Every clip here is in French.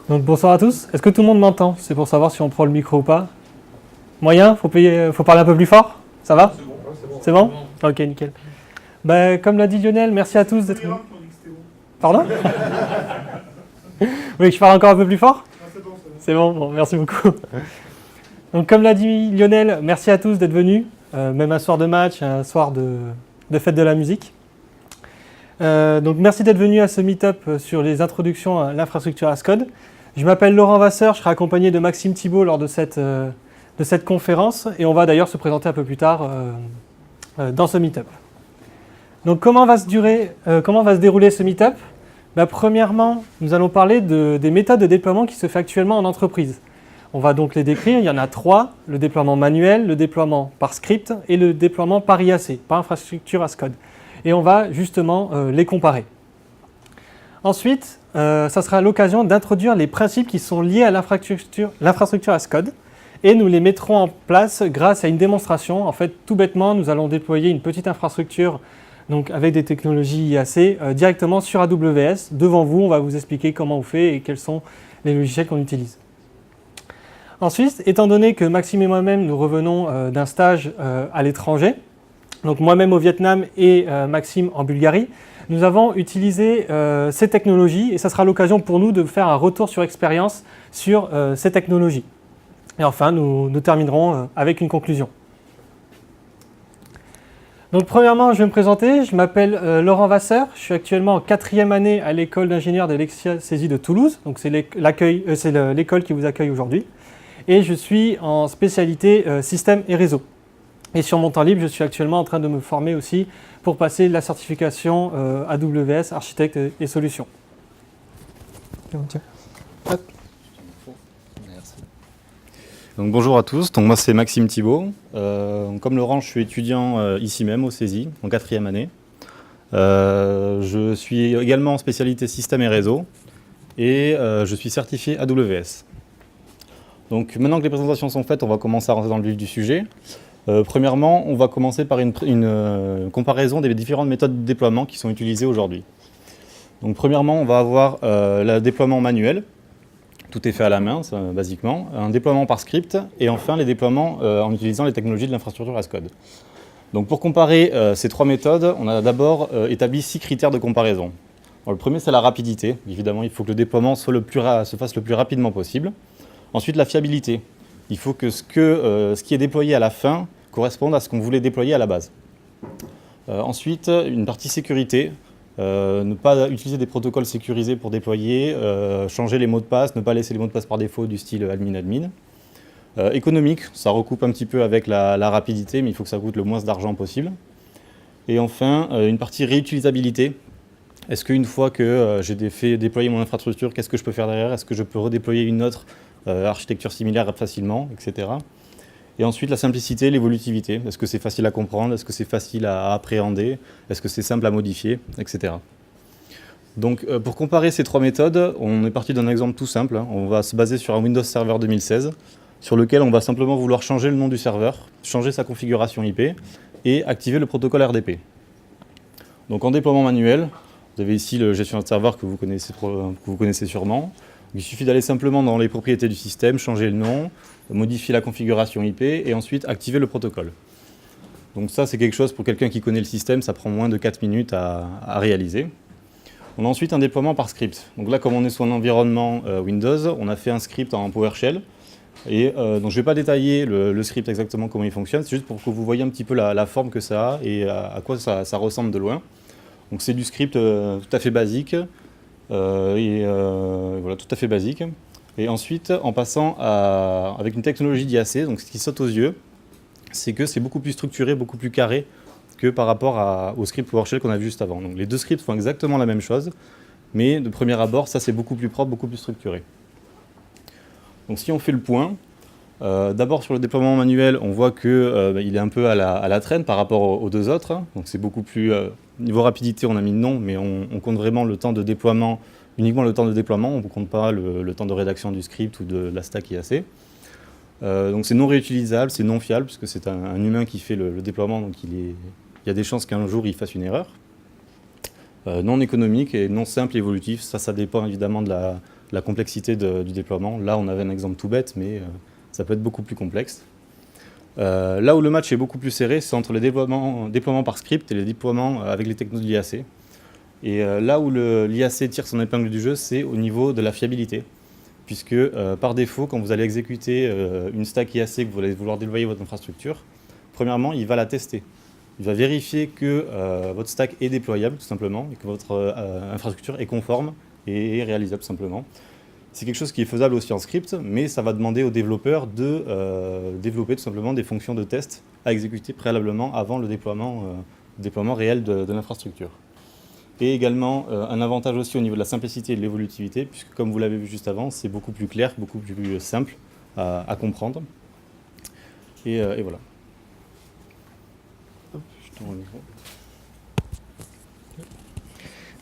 Donc bonsoir à tous. Est-ce que tout le monde m'entend? C'est pour savoir si on prend le micro ou pas. Moyen? Faut parler un peu plus fort? Ça va? C'est bon. C'est bon? Ok, nickel. Bah, comme l'a dit Lionel, merci à tous d'être venus. Pardon? Oui, je parle encore un peu plus fort? C'est bon, bon, merci beaucoup. Donc comme l'a dit Lionel, merci à tous d'être venus. Même un soir de match, un soir de fête de la musique. Donc merci d'être venus à ce meet-up sur les introductions à l'infrastructure as code. Je m'appelle Laurent Vasseur, je serai accompagné de Maxime Thibault lors de cette conférence et on va d'ailleurs se présenter un peu plus tard dans ce meet-up. Donc comment va se dérouler ce meet-up? Premièrement, nous allons parler des méthodes de déploiement qui se fait actuellement en entreprise. On va donc les décrire, il y en a 3, le déploiement manuel, le déploiement par script et le déploiement par IAC, par infrastructure as code. Et on va justement les comparer. Ensuite, ça sera l'occasion d'introduire les principes qui sont liés à l'infrastructure as code et nous les mettrons en place grâce à une démonstration. En fait, tout bêtement, nous allons déployer une petite infrastructure donc avec des technologies IAC directement sur AWS. Devant vous, on va vous expliquer comment on fait et quels sont les logiciels qu'on utilise. Ensuite, étant donné que Maxime et moi-même, nous revenons d'un stage à l'étranger, donc moi-même au Vietnam et Maxime en Bulgarie, nous avons utilisé ces technologies et ça sera l'occasion pour nous de faire un retour sur expérience sur ces technologies. Et enfin, nous terminerons avec une conclusion. Donc premièrement, je vais me présenter, je m'appelle Laurent Vasseur, je suis actuellement en 4e année à l'école d'ingénieurs d'Alexia Cési de Toulouse, donc c'est l'école qui vous accueille aujourd'hui, et je suis en spécialité système et réseau. Et sur mon temps libre, je suis actuellement en train de me former aussi pour passer la certification AWS, architecte et solutions. Merci. Donc, bonjour à tous, donc, moi c'est Maxime Thibault. Comme Laurent, je suis étudiant ici même au Cési, en 4e année. Je suis également en spécialité système et réseau et je suis certifié AWS. Donc maintenant que les présentations sont faites, on va commencer à rentrer dans le vif du sujet. Premièrement, on va commencer par une comparaison des différentes méthodes de déploiement qui sont utilisées aujourd'hui. Donc premièrement, on va avoir le déploiement manuel. Tout est fait à la main, ça, basiquement. Un déploiement par script et enfin les déploiements en utilisant les technologies de l'infrastructure as code. Donc pour comparer ces 3 méthodes, on a d'abord établi 6 critères de comparaison. Alors, le premier, c'est la rapidité. Évidemment, il faut que le déploiement se fasse le plus rapidement possible. Ensuite, la fiabilité. Il faut que ce qui est déployé à la fin corresponde à ce qu'on voulait déployer à la base. Ensuite, une partie sécurité. Ne pas utiliser des protocoles sécurisés pour déployer, changer les mots de passe, ne pas laisser les mots de passe par défaut du style admin-admin. Économique, ça recoupe un petit peu avec la rapidité, mais il faut que ça coûte le moins d'argent possible. Et enfin, une partie réutilisabilité. Est-ce qu'une fois que j'ai fait déployer mon infrastructure, qu'est-ce que je peux faire derrière? Est-ce que je peux redéployer une autre architecture similaire facilement, etc. Et ensuite, la simplicité, l'évolutivité. Est-ce que c'est facile à comprendre? Est-ce que c'est facile à appréhender? Est-ce que c'est simple à modifier, etc. Donc, pour comparer ces 3 méthodes, on est parti d'un exemple tout simple. On va se baser sur un Windows Server 2016, sur lequel on va simplement vouloir changer le nom du serveur, changer sa configuration IP et activer le protocole RDP. Donc, en déploiement manuel, vous avez ici le gestionnaire de serveur que vous connaissez sûrement. Il suffit d'aller simplement dans les propriétés du système, changer le nom, modifier la configuration IP et ensuite activer le protocole. Donc ça, c'est quelque chose pour quelqu'un qui connaît le système, ça prend moins de 4 minutes à réaliser. On a ensuite un déploiement par script. Donc là, comme on est sur un environnement Windows, on a fait un script en PowerShell. Et donc je ne vais pas détailler le script exactement comment il fonctionne, c'est juste pour que vous voyez un petit peu la forme que ça a et à quoi ça ressemble de loin. Donc c'est du script tout à fait basique. Voilà, tout à fait basique. Et ensuite, en passant avec une technologie d'IAC, donc ce qui saute aux yeux, c'est que c'est beaucoup plus structuré, beaucoup plus carré que par rapport au script PowerShell qu'on a vu juste avant. Donc les 2 scripts font exactement la même chose, mais de premier abord, ça c'est beaucoup plus propre, beaucoup plus structuré. Donc si on fait le point, d'abord sur le déploiement manuel, on voit qu'il est un peu à la traîne par rapport aux 2 autres. Donc c'est beaucoup plus... niveau rapidité, on a mis non, mais on compte vraiment le temps de déploiement, uniquement le temps de déploiement, on ne compte pas le temps de rédaction du script ou de la stack IAC. Donc c'est non réutilisable, c'est non fiable, puisque c'est un humain qui fait le déploiement, donc il y a des chances qu'un jour il fasse une erreur. Non économique et non simple et évolutif, ça dépend évidemment de la complexité du déploiement. Là, on avait un exemple tout bête, mais ça peut être beaucoup plus complexe. Là où le match est beaucoup plus serré, c'est entre les déploiements par script et les déploiements avec les technos de l'IAC. Et là où l'IAC tire son épingle du jeu, c'est au niveau de la fiabilité. Puisque par défaut, quand vous allez exécuter une stack IAC, que vous allez vouloir déployer votre infrastructure, premièrement, il va la tester. Il va vérifier que votre stack est déployable, tout simplement, et que votre infrastructure est conforme et réalisable, tout simplement. C'est quelque chose qui est faisable aussi en script, mais ça va demander aux développeurs de développer tout simplement des fonctions de test à exécuter préalablement avant le déploiement réel de l'infrastructure. Et également un avantage aussi au niveau de la simplicité et de l'évolutivité, puisque comme vous l'avez vu juste avant, c'est beaucoup plus clair, beaucoup plus simple à comprendre. Et voilà. Hop, je tourne le micro.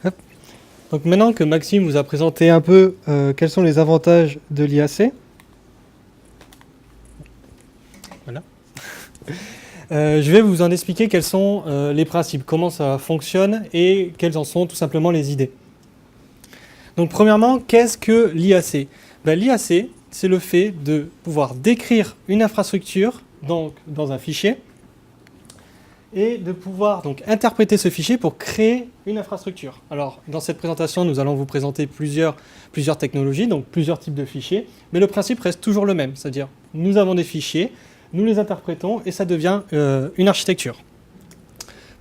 Hop. Donc maintenant que Maxime vous a présenté un peu quels sont les avantages de l'IAC, voilà. Je vais vous en expliquer quels sont les principes, comment ça fonctionne et quelles en sont tout simplement les idées. Donc premièrement, qu'est-ce que l'IAC? L'IAC, c'est le fait de pouvoir décrire une infrastructure donc, dans un fichier et de pouvoir donc, interpréter ce fichier pour créer une infrastructure. Alors dans cette présentation, nous allons vous présenter plusieurs technologies, donc plusieurs types de fichiers, mais le principe reste toujours le même, c'est-à-dire nous avons des fichiers, nous les interprétons et ça devient une architecture.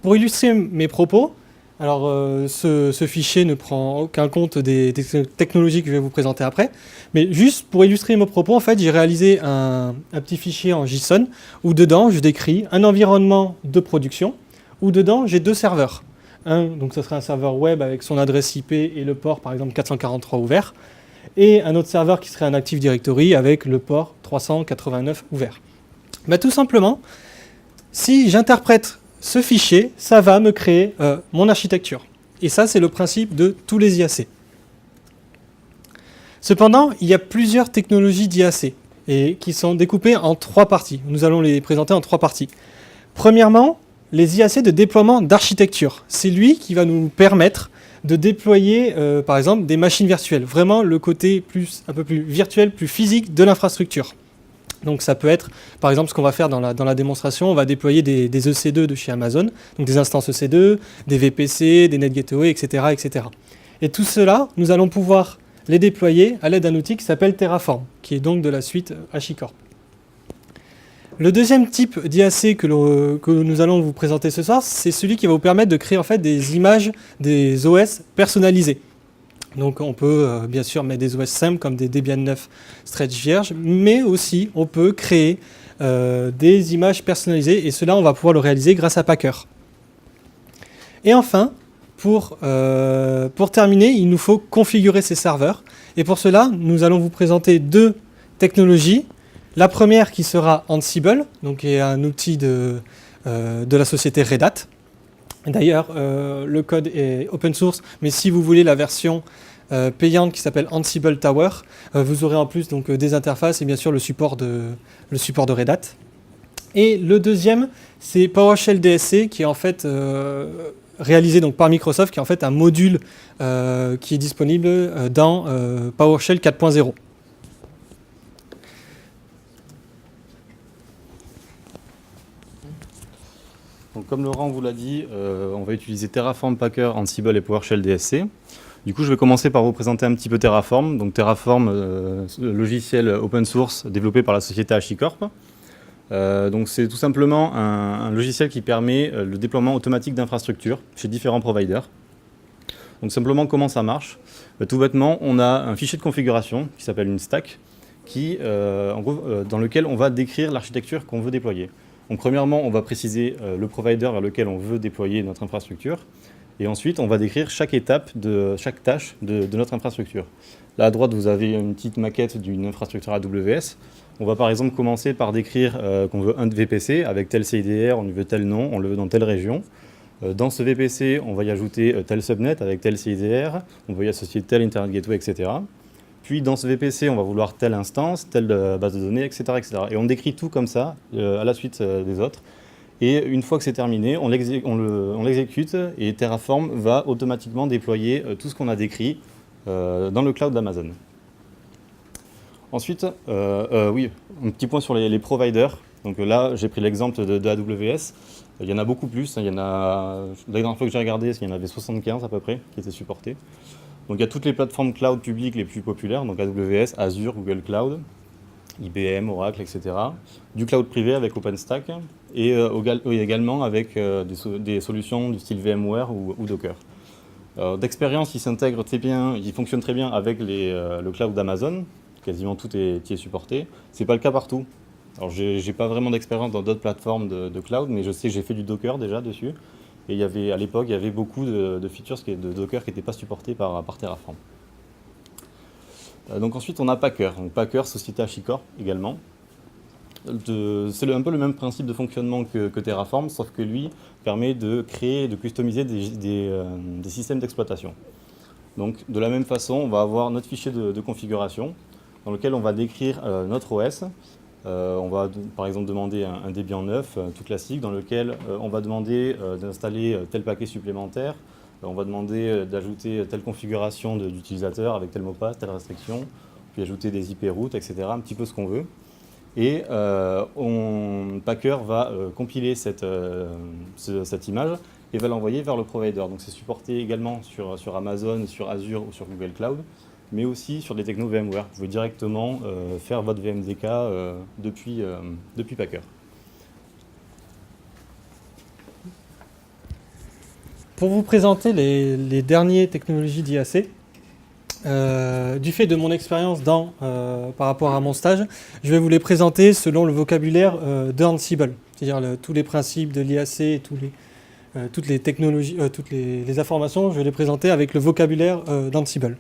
Pour illustrer mes propos, alors ce fichier ne prend aucun compte des technologies que je vais vous présenter après, mais juste pour illustrer mes propos, en fait, j'ai réalisé un petit fichier en JSON où dedans je décris un environnement de production où dedans j'ai deux serveurs. Donc ce serait un serveur web avec son adresse IP et le port par exemple 443 ouvert, et un autre serveur qui serait un Active Directory avec le port 389 ouvert. Tout simplement, si j'interprète ce fichier, ça va me créer mon architecture. Et ça, c'est le principe de tous les IAC. Cependant, il y a plusieurs technologies d'IAC et qui sont découpées en trois parties. Nous allons les présenter en trois parties. Premièrement, les IAC de déploiement d'architecture. C'est lui qui va nous permettre de déployer, par exemple, des machines virtuelles. Vraiment le côté un peu plus virtuel, plus physique de l'infrastructure. Donc ça peut être, par exemple, ce qu'on va faire dans la démonstration, on va déployer des EC2 de chez Amazon, donc des instances EC2, des VPC, des NetGateway, etc., etc. Et tout cela, nous allons pouvoir les déployer à l'aide d'un outil qui s'appelle Terraform, qui est donc de la suite HashiCorp. Le deuxième type d'IAC que nous allons vous présenter ce soir, c'est celui qui va vous permettre de créer en fait des images, des OS personnalisés. Donc on peut bien sûr mettre des OS simples comme des Debian 9 stretch vierge, mais aussi on peut créer des images personnalisées et cela on va pouvoir le réaliser grâce à Packer. Et enfin, pour terminer, il nous faut configurer ces serveurs et pour cela nous allons vous présenter deux technologies. La première qui sera Ansible, donc qui est un outil de la société Red Hat. D'ailleurs, le code est open source, mais si vous voulez la version payante qui s'appelle Ansible Tower, vous aurez en plus donc, des interfaces et bien sûr le support de Red Hat. Et le deuxième, c'est PowerShell DSC qui est en fait réalisé donc, par Microsoft, qui est en fait un module qui est disponible dans PowerShell 4.0. Donc, comme Laurent vous l'a dit, on va utiliser Terraform, Packer, Ansible et PowerShell DSC. Du coup, je vais commencer par vous présenter un petit peu Terraform. Donc Terraform, logiciel open source développé par la société HashiCorp. Donc c'est tout simplement un logiciel qui permet le déploiement automatique d'infrastructures chez différents providers. Donc simplement, comment ça marche? Tout bêtement, on a un fichier de configuration qui s'appelle une stack, dans lequel on va décrire l'architecture qu'on veut déployer. Donc premièrement, on va préciser le provider vers lequel on veut déployer notre infrastructure. Et ensuite, on va décrire chaque étape, chaque tâche de notre infrastructure. Là, à droite, vous avez une petite maquette d'une infrastructure AWS. On va par exemple commencer par décrire qu'on veut un VPC avec tel CIDR, on veut tel nom, on le veut dans telle région. Dans ce VPC, on va y ajouter tel subnet avec tel CIDR, on va y associer tel Internet Gateway, etc. Puis dans ce VPC, on va vouloir telle instance, telle base de données, etc., etc. Et on décrit tout comme ça, à la suite des autres. Et une fois que c'est terminé, on l'exécute et Terraform va automatiquement déployer tout ce qu'on a décrit dans le cloud d'Amazon. Ensuite, oui, un petit point sur les providers. Donc là, j'ai pris l'exemple de AWS. Il y en a beaucoup plus. Il y en a, la dernière fois que j'ai regardé, il y en avait 75 à peu près qui étaient supportés. Donc il y a toutes les plateformes cloud publiques les plus populaires, donc AWS, Azure, Google Cloud, IBM, Oracle, etc. Du cloud privé avec OpenStack et également avec des solutions du style VMware ou Docker. D'expérience, il s'intègre très bien, il fonctionne très bien avec le cloud d'Amazon. Quasiment tout y est supporté. Ce n'est pas le cas partout. Alors, je n'ai pas vraiment d'expérience dans d'autres plateformes de cloud, mais je sais que j'ai fait du Docker déjà dessus. Et à l'époque, il y avait beaucoup de features de Docker qui n'étaient pas supportées par Terraform. Donc ensuite, on a Packer. Donc, Packer, société HashiCorp également. C'est un peu le même principe de fonctionnement que Terraform, sauf que lui permet de créer et de customiser des systèmes d'exploitation. Donc de la même façon, on va avoir notre fichier de configuration dans lequel on va décrire notre OS. On va par exemple demander un Debian 9 tout classique dans lequel on va demander d'installer tel paquet supplémentaire. On va demander d'ajouter telle configuration d'utilisateur avec tel mot de passe, telle restriction, puis ajouter des IP routes, etc. Un petit peu ce qu'on veut. Et Packer va compiler cette image et va l'envoyer vers le provider. Donc c'est supporté également sur Amazon, sur Azure ou sur Google Cloud, mais aussi sur des technos VMware. Vous pouvez directement faire votre VMDK depuis Packer. Pour vous présenter les dernières technologies d'IAC, du fait de mon expérience par rapport à mon stage, je vais vous les présenter selon le vocabulaire de Ansible, c'est-à-dire tous les principes de l'IAC et toutes les technologies, toutes les informations, je vais les présenter avec le vocabulaire d'Ansible.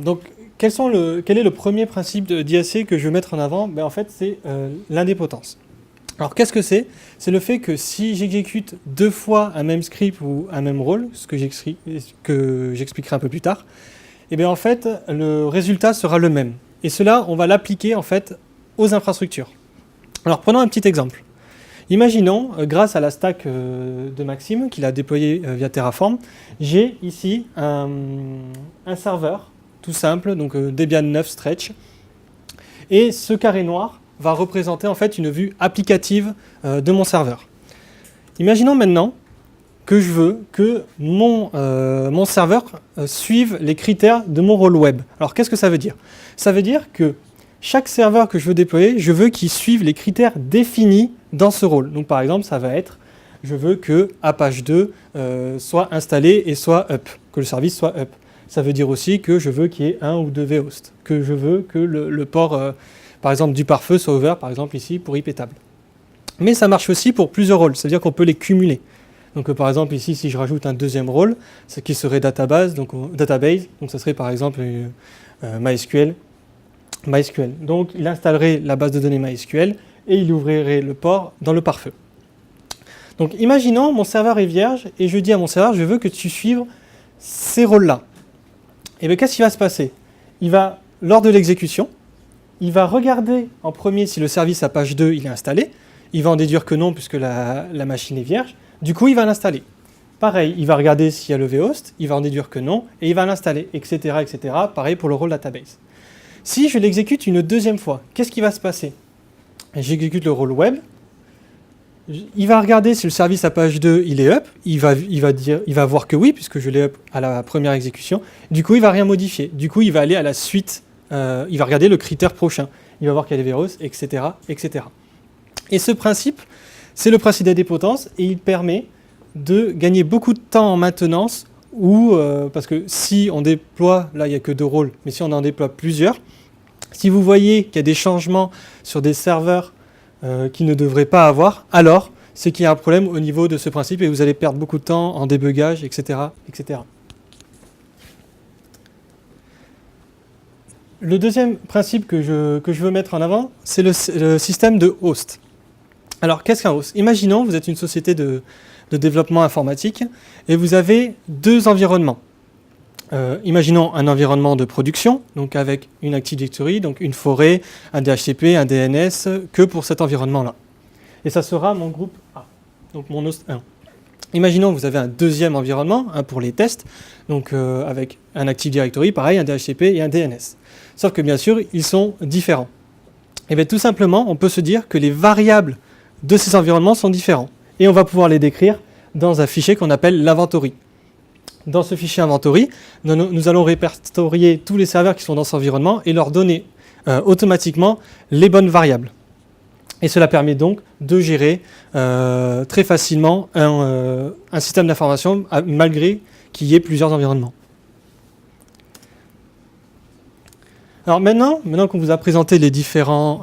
Donc, quel est le premier principe d'IAC que je veux mettre en avant? En fait, c'est l'indépendance. Alors, qu'est-ce que c'est? C'est le fait que si j'exécute deux fois un même script ou un même rôle, ce que j'expliquerai un peu plus tard, et bien en fait, le résultat sera le même. Et cela, on va l'appliquer en fait aux infrastructures. Alors, prenons un petit exemple. Imaginons, grâce à la stack de Maxime, qu'il a déployé via Terraform, j'ai ici un serveur, tout simple, donc Debian 9 Stretch. Et ce carré noir va représenter en fait une vue applicative de mon serveur. Imaginons maintenant que je veux que mon serveur suive les critères de mon rôle web. Alors qu'est-ce que ça veut dire? Ça veut dire que chaque serveur que je veux déployer, je veux qu'il suive les critères définis dans ce rôle. Donc par exemple, ça va être, je veux que Apache 2 soit installé et soit up, que le service soit up. Ça veut dire aussi que je veux qu'il y ait un ou deux vhosts, que je veux que le port, par exemple, du pare-feu soit ouvert, par exemple ici, pour IP table. Mais ça marche aussi pour plusieurs rôles, c'est-à-dire qu'on peut les cumuler. Donc par exemple ici, si je rajoute un deuxième rôle, ce qui serait database, donc ça serait par exemple MySQL. Donc il installerait la base de données MySQL et il ouvrirait le port dans le pare-feu. Donc imaginons, mon serveur est vierge et je dis à mon serveur, je veux que tu suives ces rôles-là. Et bien qu'est-ce qui va se passer? Il va, lors de l'exécution, il va regarder en premier si le service Apache 2 il est installé. Il va en déduire que non puisque la machine est vierge. Du coup, il va l'installer. Pareil, il va regarder s'il y a le vhost, il va en déduire que non, et il va l'installer, etc., etc. Pareil pour le rôle database. Si je l'exécute une deuxième fois, qu'est-ce qui va se passer? J'exécute le rôle web. Il va regarder si le service Apache 2 il est up. Il va voir que oui, puisque je l'ai up à la première exécution. Du coup, il ne va rien modifier. Du coup, il va aller à la suite. Il va regarder le critère prochain. Il va voir qu'il y a les VROS, etc., etc. Et ce principe, c'est le principe d'indépendance et il permet de gagner beaucoup de temps en maintenance parce que si on déploie, là il n'y a que deux rôles, mais si on en déploie plusieurs, si vous voyez qu'il y a des changements sur des serveurs qui ne devraient pas avoir, alors c'est qu'il y a un problème au niveau de ce principe et vous allez perdre beaucoup de temps en débugage, etc., etc. Le deuxième principe que je veux mettre en avant, c'est le système de host. Alors, qu'est-ce qu'un host? Imaginons, vous êtes une société de développement informatique et vous avez deux environnements. Imaginons un environnement de production, donc avec une Active Directory, donc une forêt, un DHCP, un DNS, que pour cet environnement-là. Et ça sera mon groupe A, donc mon host 1. Imaginons que vous avez un deuxième environnement pour les tests, donc avec un Active Directory, pareil, un DHCP et un DNS. Sauf que bien sûr, ils sont différents. Et bien tout simplement, on peut se dire que les variables de ces environnements sont différents. Et on va pouvoir les décrire dans un fichier qu'on appelle l'inventory. Dans ce fichier inventory, nous allons répertorier tous les serveurs qui sont dans cet environnement et leur donner automatiquement les bonnes variables. Et cela permet donc de gérer très facilement un système d'information malgré qu'il y ait plusieurs environnements. Alors maintenant qu'on vous a présenté les différents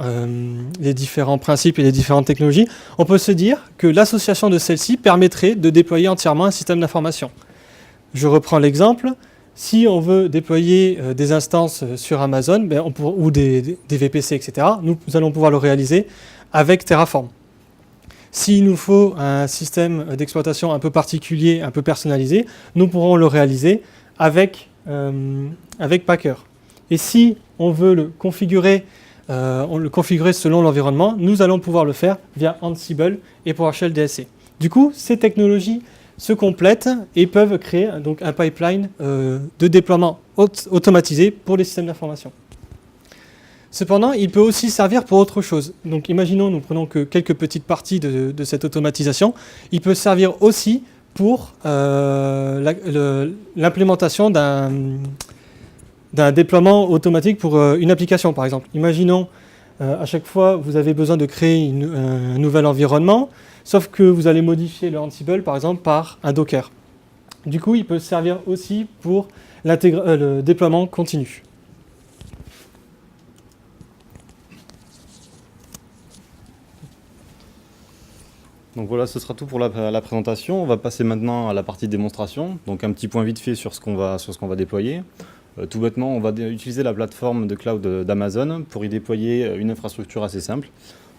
principes et les différentes technologies, on peut se dire que l'association de celles-ci permettrait de déployer entièrement un système d'information. Je reprends l'exemple. Si on veut déployer des instances sur Amazon ou des VPC, etc., nous allons pouvoir le réaliser avec Terraform. S'il nous faut un système d'exploitation un peu particulier, un peu personnalisé, nous pourrons le réaliser avec Packer. Et si on veut le configurer selon l'environnement, nous allons pouvoir le faire via Ansible et PowerShell DSC. Du coup, ces technologies se complètent et peuvent créer donc un pipeline de déploiement automatisé pour les systèmes d'information. Cependant, il peut aussi servir pour autre chose. Donc imaginons, nous prenons que quelques petites parties de cette automatisation. Il peut servir aussi pour l'implémentation d'un déploiement automatique pour une application, par exemple. Imaginons, à chaque fois, vous avez besoin de créer un nouvel environnement, sauf que vous allez modifier le Ansible, par exemple, par un Docker. Du coup, il peut servir aussi pour le déploiement continu. Donc voilà, ce sera tout pour la présentation. On va passer maintenant à la partie démonstration. Donc un petit point vite fait sur ce qu'on va déployer. Tout bêtement, on va utiliser la plateforme de cloud d'Amazon pour y déployer une infrastructure assez simple.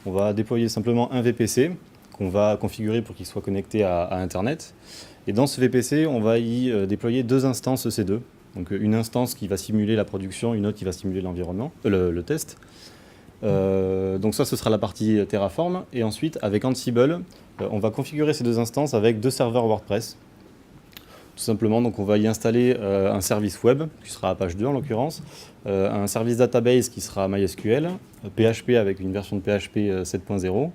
On va déployer simplement un VPC qu'on va configurer pour qu'il soit connecté à Internet. Et dans ce VPC, on va y déployer deux instances EC2. Donc une instance qui va simuler la production, une autre qui va simuler l'environnement, le test. Donc ça, ce sera la partie Terraform. Et ensuite, avec Ansible, on va configurer ces deux instances avec deux serveurs WordPress. Tout simplement, donc on va y installer un service web, qui sera Apache 2 en l'occurrence, un service database qui sera MySQL, PHP avec une version de PHP 7.0,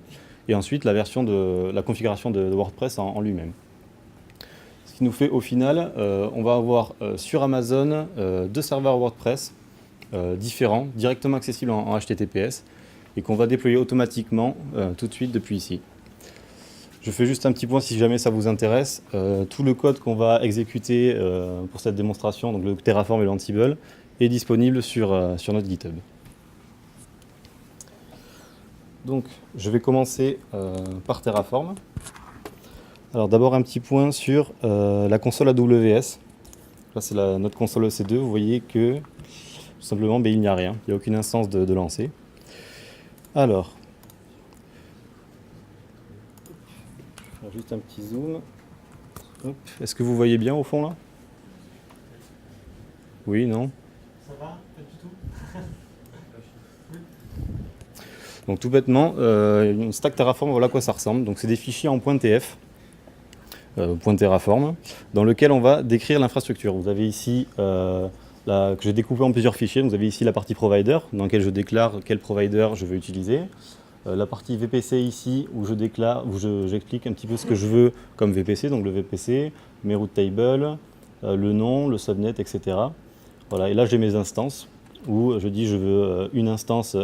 et ensuite la configuration de WordPress en lui-même. Ce qui nous fait au final, on va avoir sur Amazon deux serveurs WordPress différents, directement accessibles en HTTPS, et qu'on va déployer automatiquement tout de suite depuis ici. Je fais juste un petit point si jamais ça vous intéresse. Tout le code qu'on va exécuter pour cette démonstration, donc le Terraform et l'Ansible, est disponible sur notre GitHub. Donc, je vais commencer par Terraform. Alors d'abord un petit point sur la console AWS. Là c'est notre console EC2, vous voyez que tout simplement il n'y a rien, il n'y a aucune instance de lancer. Alors, je vais faire juste un petit zoom. Est-ce que vous voyez bien au fond là? Oui, non? Ça va? Pas du tout. Donc tout bêtement, une stack Terraform, voilà à quoi ça ressemble. Donc c'est des fichiers en .tf, .terraform, dans lequel on va décrire l'infrastructure. Vous avez ici, que j'ai découpé en plusieurs fichiers, vous avez ici la partie provider, dans laquelle je déclare quel provider je veux utiliser. La partie VPC ici, où j'explique un petit peu ce que je veux comme VPC, donc le VPC, mes route tables, le nom, le subnet, etc. Voilà, et là j'ai mes instances, où je dis je veux une instance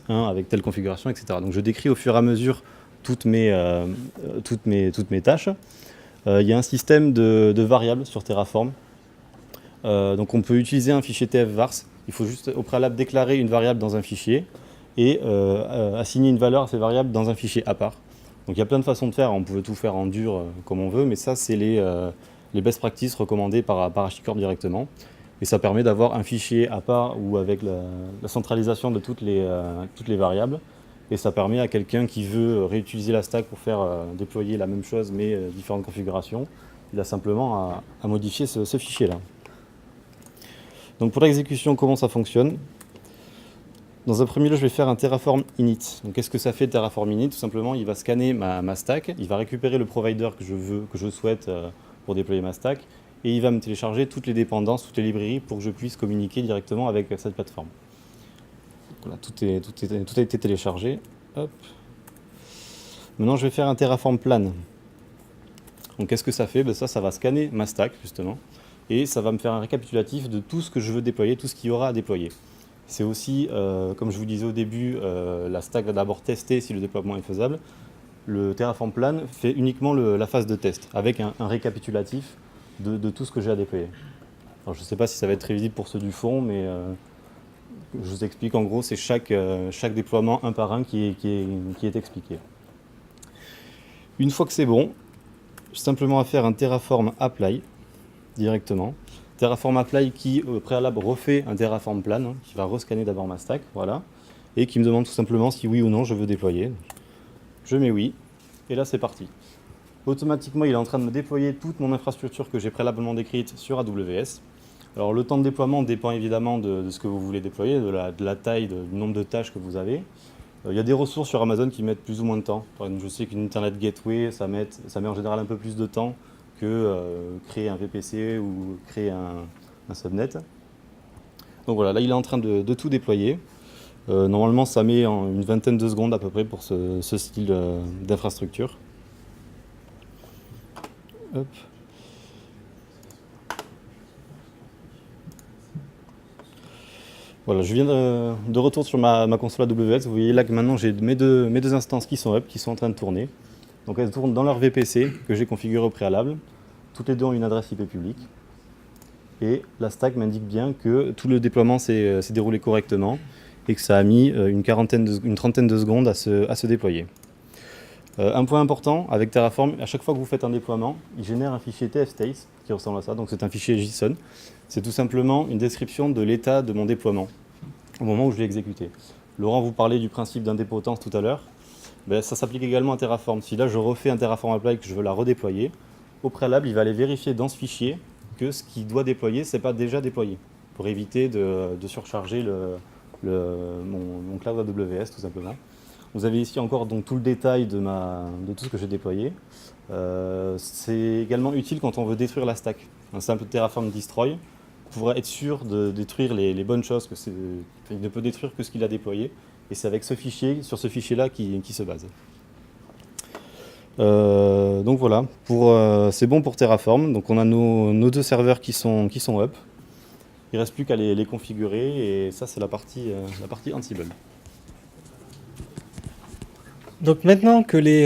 1 avec telle configuration, etc. Donc je décris au fur et à mesure toutes mes tâches. Il y a un système de variables sur Terraform. Donc on peut utiliser un fichier tf-vars. Il faut juste au préalable déclarer une variable dans un fichier et assigner une valeur à ces variables dans un fichier à part. Donc il y a plein de façons de faire. On peut tout faire en dur comme on veut, mais ça c'est les best practices recommandées par HashiCorp directement. Et ça permet d'avoir un fichier à part ou avec la centralisation de toutes les variables. Et ça permet à quelqu'un qui veut réutiliser la stack pour faire déployer la même chose mais différentes configurations, il a simplement à modifier ce fichier-là. Donc pour l'exécution, comment ça fonctionne? Dans un premier lieu, je vais faire un Terraform init. Donc, qu'est-ce que ça fait Terraform init? Tout simplement, il va scanner ma stack, il va récupérer le provider que je souhaite pour déployer ma stack, et il va me télécharger toutes les dépendances, toutes les librairies pour que je puisse communiquer directement avec cette plateforme. Voilà, tout a été téléchargé. Hop. Maintenant, je vais faire un Terraform plan. Donc, qu'est-ce que ça fait? Ça va scanner ma stack, justement, et ça va me faire un récapitulatif de tout ce que je veux déployer, tout ce qu'il y aura à déployer. C'est aussi, comme je vous disais au début, la stack va d'abord tester si le déploiement est faisable. Le Terraform plan fait uniquement la phase de test, avec un récapitulatif de tout ce que j'ai à déployer. Alors, je ne sais pas si ça va être très visible pour ceux du fond, mais je vous explique en gros, c'est chaque déploiement un par un qui est expliqué. Une fois que c'est bon, j'ai simplement à faire un Terraform apply directement. Terraform apply qui au préalable refait un Terraform plan, hein, qui va rescanner d'abord ma stack, voilà, et qui me demande tout simplement si oui ou non je veux déployer. Je mets oui, et là c'est parti. Automatiquement il est en train de me déployer toute mon infrastructure que j'ai préalablement décrite sur AWS. Alors le temps de déploiement dépend évidemment de ce que vous voulez déployer, de la taille, du nombre de tâches que vous avez. Il y a des ressources sur Amazon qui mettent plus ou moins de temps. Par exemple, je sais qu'une Internet Gateway, ça met en général un peu plus de temps que créer un VPC ou créer un subnet. Donc voilà, là il est en train de tout déployer. Normalement ça met en une vingtaine de secondes à peu près pour ce style d'infrastructure. Hop. Voilà, je viens de retour sur ma console AWS. Vous voyez là que maintenant j'ai mes deux instances qui sont up, qui sont en train de tourner. Donc elles tournent dans leur VPC que j'ai configuré au préalable. Toutes les deux ont une adresse IP publique. Et la stack m'indique bien que tout le déploiement s'est déroulé correctement et que ça a mis une trentaine de secondes à se déployer. Un point important avec Terraform, à chaque fois que vous faites un déploiement, il génère un fichier tfstate qui ressemble à ça, donc c'est un fichier JSON. C'est tout simplement une description de l'état de mon déploiement au moment où je l'ai exécuté. Laurent vous parlait du principe d'indépendance tout à l'heure. Ça s'applique également à Terraform. Si là je refais un Terraform apply et que je veux la redéployer, au préalable il va aller vérifier dans ce fichier que ce qu'il doit déployer, c'est pas déjà déployé, pour éviter de surcharger mon cloud AWS tout simplement. Vous avez ici encore donc, tout le détail de tout ce que j'ai déployé. C'est également utile quand on veut détruire la stack. Un simple Terraform destroy pourra être sûr de détruire les bonnes choses. Il ne peut détruire que ce qu'il a déployé. Et c'est avec ce fichier, sur ce fichier-là, qui se base. Donc voilà, c'est bon pour Terraform. Donc on a nos deux serveurs qui sont up. Il ne reste plus qu'à les configurer. Et ça, c'est la partie Ansible. Donc maintenant que les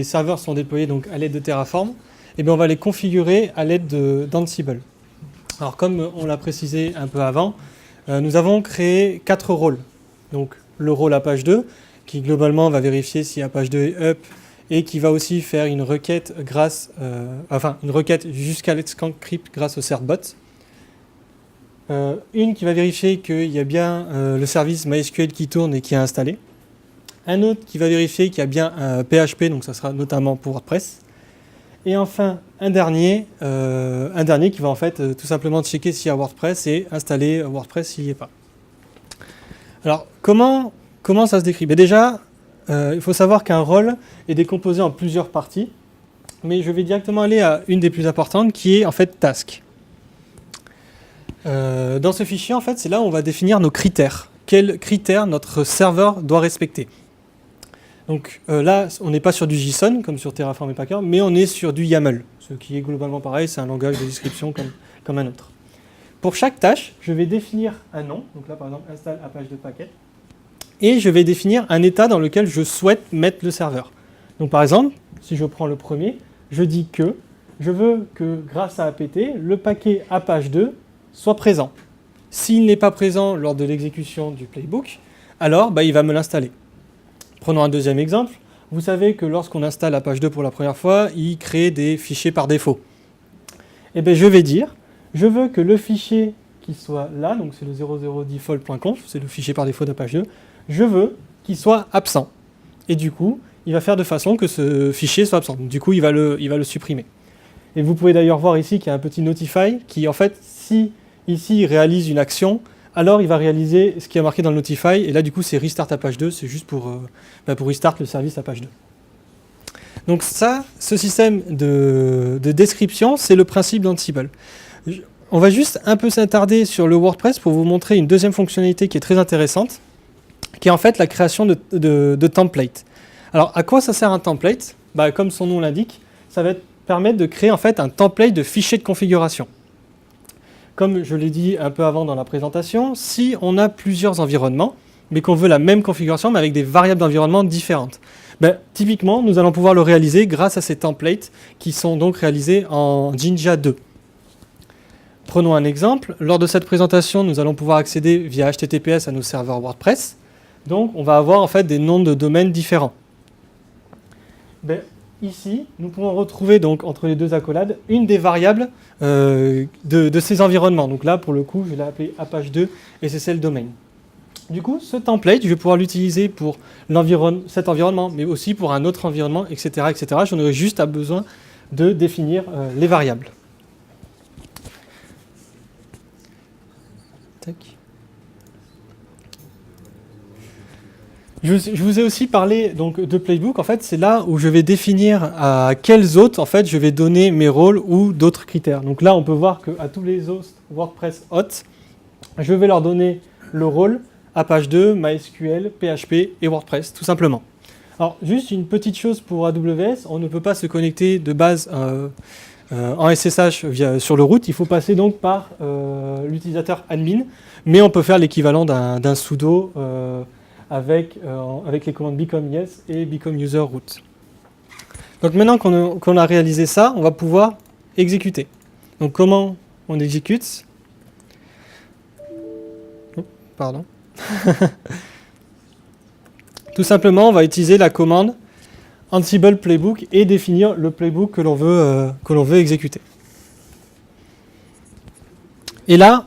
serveurs sont déployés donc, à l'aide de Terraform, eh bien, on va les configurer à l'aide d'Ansible. Alors comme on l'a précisé un peu avant, nous avons créé 4 rôles. Donc le rôle Apache2, qui globalement va vérifier si Apache2 est up et qui va aussi faire une requête jusqu'à Let's Encrypt grâce au certbot. Une qui va vérifier qu'il y a bien le service MySQL qui tourne et qui est installé. Un autre qui va vérifier qu'il y a bien un PHP, donc ça sera notamment pour WordPress. Et enfin, un dernier qui va en fait tout simplement checker s'il y a WordPress et installer WordPress s'il n'y est pas. Alors, comment ça se décrit? Déjà, il faut savoir qu'un rôle est décomposé en plusieurs parties, mais je vais directement aller à une des plus importantes qui est en fait task. Dans ce fichier, en fait, c'est là où on va définir nos critères. Quels critères notre serveur doit respecter. Donc là, on n'est pas sur du JSON, comme sur Terraform et Packer, mais on est sur du YAML, ce qui est globalement pareil, c'est un langage de description comme un autre. Pour chaque tâche, je vais définir un nom, donc là par exemple, install Apache de paquet, et je vais définir un état dans lequel je souhaite mettre le serveur. Donc par exemple, si je prends le premier, je dis que je veux que grâce à apt, le paquet Apache2 soit présent. S'il n'est pas présent lors de l'exécution du playbook, alors il va me l'installer. Prenons un deuxième exemple. Vous savez que lorsqu'on installe Apache2 pour la première fois, il crée des fichiers par défaut. Et bien je vais dire, je veux que le fichier qui soit là, donc c'est le 00default.conf, c'est le fichier par défaut d'Apache2, je veux qu'il soit absent. Et du coup, il va faire de façon que ce fichier soit absent. Donc, du coup, il va le supprimer. Et vous pouvez d'ailleurs voir ici qu'il y a un petit notify qui, en fait, si ici il réalise une action, alors il va réaliser ce qui est marqué dans le Notify, et là du coup c'est Restart à page 2, c'est juste pour restart le service à page 2. Donc ça, ce système de description, c'est le principe d'Ansible. On va juste un peu s'attarder sur le WordPress pour vous montrer une deuxième fonctionnalité qui est très intéressante, qui est en fait la création de templates. Alors à quoi ça sert un template ? Comme son nom l'indique, ça va permettre de créer en fait un template de fichier de configuration. Comme je l'ai dit un peu avant dans la présentation, si on a plusieurs environnements, mais qu'on veut la même configuration, mais avec des variables d'environnement différentes, typiquement, nous allons pouvoir le réaliser grâce à ces templates qui sont donc réalisés en Jinja 2. Prenons un exemple. Lors de cette présentation, nous allons pouvoir accéder via HTTPS à nos serveurs WordPress. Donc, on va avoir en fait des noms de domaines différents. Ici, nous pouvons retrouver donc entre les deux accolades une des variables de ces environnements. Donc là, pour le coup, je l'ai appelé Apache2 et c'est le domaine. Du coup, ce template, je vais pouvoir l'utiliser pour cet environnement, mais aussi pour un autre environnement, etc. etc. J'en aurai juste besoin de définir les variables. Tac. Je vous ai aussi parlé donc, de Playbook. En fait, c'est là où je vais définir à quels hôtes en fait, je vais donner mes rôles ou d'autres critères. Donc là, on peut voir qu'à tous les hosts WordPress hôtes, je vais leur donner le rôle Apache 2, MySQL, PHP et WordPress, tout simplement. Alors, juste une petite chose pour AWS, on ne peut pas se connecter de base en SSH sur le root, il faut passer donc par l'utilisateur admin, mais on peut faire l'équivalent d'un sudo avec les commandes become yes et become user root. Donc maintenant qu'on a réalisé ça, on va pouvoir exécuter. Donc comment on exécute ? Pardon. Tout simplement, on va utiliser la commande Ansible Playbook et définir le playbook que l'on veut exécuter. Et là,